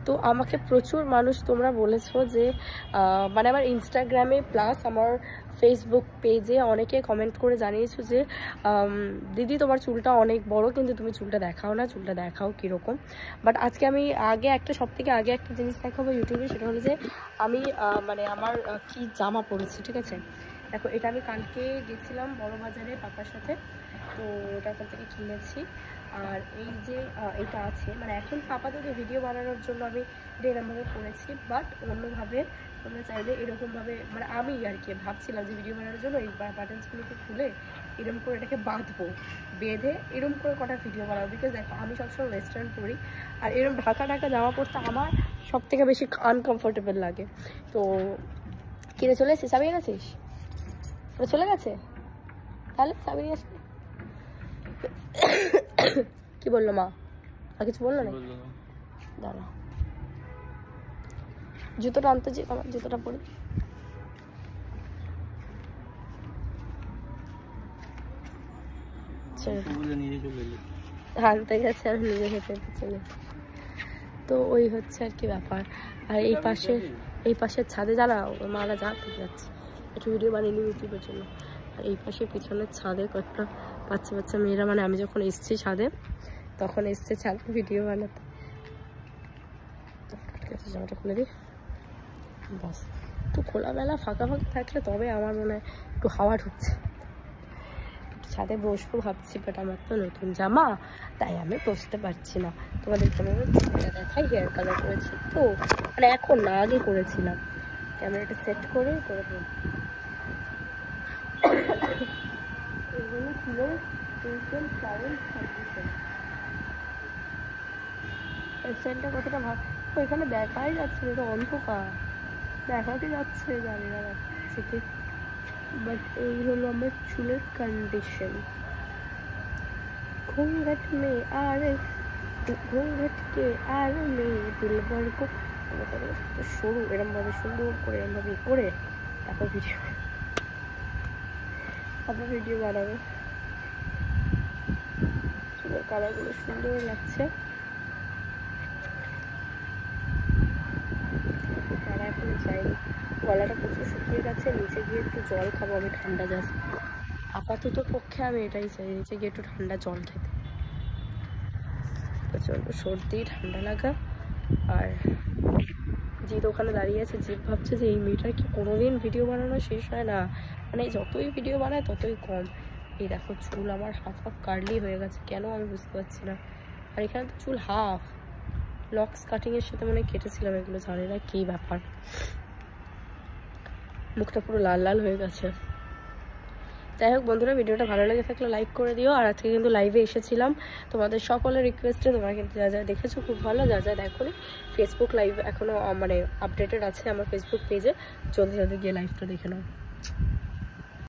তো আমাকে প্রচুর মানুষ তোমরা বলেছো যে মানে আমার ইনস্টাগ্রামে প্লাস আমার ফেসবুক পেজে অনেকে কমেন্ট করে জানিয়েছো যে দিদি তোমার চুলটা অনেক বড়, কিন্তু তুমি চুলটা দেখাও না, চুলটা দেখাও কীরকম। বাট আজকে আমি সবথেকে আগে একটা জিনিস দেখাবো ইউটিউবে, সেটা হলো যে আমি মানে আমার কি জামা পরেছি, ঠিক আছে। দেখো, এটা আমি কালকে গেছিলাম বড় বাজারে পাপার সাথে, তো ওটা ওখান থেকে কিনেছি। আর এই যে এটা আছে, মানে এখন আপাতত ভিডিও বানানোর জন্য আমি এটা এরকমভাবে পরেছি, বাট অন্যভাবে তোমরা চাইলে এরকমভাবে, মানে আমি আর কি ভাবছিলাম যে ভিডিও বানানোর জন্য এই বাটনসগুলোকে খুলে এরকম করে এটাকে বাঁধবো, বেঁধে এরকম করে কটা ভিডিও বানাবো। বিকজ দেখো, আমি সবসময় ওয়েস্টার্ন পরি, আর এরকম ঢাকা জামা পরতে আমার সব থেকে বেশি আনকমফোর্টেবল লাগে। তো কিনে চলে এসেছিস, চাবি গেছিস, ওরা চলে গেছে, তাহলে চাবি নিয়ে আসবে। কি বললো মা? আর কিছু বললো না? দাঁড়া, জুতোটা আনতে যে, আমার জুতোটা পরি। আনতে গেছে আর নিজে হেঁটে চলে। তো ওই হচ্ছে আর কি ব্যাপার। আর এই পাশের ছাদে যারা মারা যাচ্ছে, একটু ভিডিও বানিয়ে নিই ইউটিউবের জন্য। আর এই পাশে পিছনের ছাদে কয়েকটা বাচ্চা মেয়েরা, মানে আমি যখন এসছি ছাদে তখন এসছে ছাদে ভিডিও বানাতে। জামাটা খুলে দিই, বাস। একটু খোলামেলা ফাঁকা থাকলে তবে আমার মনে হয় একটু হাওয়া ঢুকছে, একটু ছাদে বসবো ভাবছি। বাট আমার তো নতুন জামা, তাই আমি বসতে পারছি না। তোমাদেরকে আমি দেখাই, হেয়ার কালার করেছি তো, মানে এখন না, আগে করেছিলাম। ক্যামেরাটা সেট করে দেবো। এগুলো ছিল স্ট্যান্ডটা কতটা ভাব, এখানে দেখাই যাচ্ছে, এটা অন্ধকার, দেখাতে যাচ্ছে জানি না যাচ্ছে কি। বাট এই হলো আমার চুলের কন্ডিশন। ঘুंघट में आरे घूंघट के आरे में दिलबर को সরু এরমভাবে সুন্দর করে এরমভাবে করে তারপর ভিডিও বানাবো। চুলের কালারগুলো সুন্দর লাগছে। আর এখন যাইনি, গলাটা প্রচুর শুকিয়ে গেছে, নিচে গিয়ে একটু জল খাবো আমি, ঠান্ডা জাস্ট। আপাতত পক্ষে আমি এটাই চাই, নিচে গিয়ে একটু ঠান্ডা জল খেতে। প্রচণ্ড সর্দি, ঠান্ডা লাগা। আর জিৎ ওখানে দাঁড়িয়ে আছে, জিৎ ভাবছে যে এই মেয়েটার কি কোনোদিন ভিডিও বানানো শেষ হয় না, মানে যতই ভিডিও বানায় ততই কম। এই দেখো, চুল আমার হাফ কার্লি হয়ে গেছে, কেন আমি বুঝতে পারছি না। আর এখানে তো চুল হাফ লক্স কাটিংয়ের সাথে মানে কেটেছিলাম, এগুলো জানি না কী ব্যাপার। মুখটা পুরো লাল লাল হয়ে গেছে। যাই হোক বন্ধুরা, ভিডিওটা ভালো লেগে থাকলে লাইক করে দিও। আর আজকে কিন্তু লাইভে এসেছিলাম তোমাদের সকলের রিকোয়েস্টে। তোমরা কিন্তু যা যা দেখেছো খুব ভালো, যা যা দেখোনি ফেসবুক লাইভ এখনও মানে আপডেটেড আছে আমার ফেসবুক পেজে, জলদি জলদি গিয়ে লাইভটা দেখে নাও।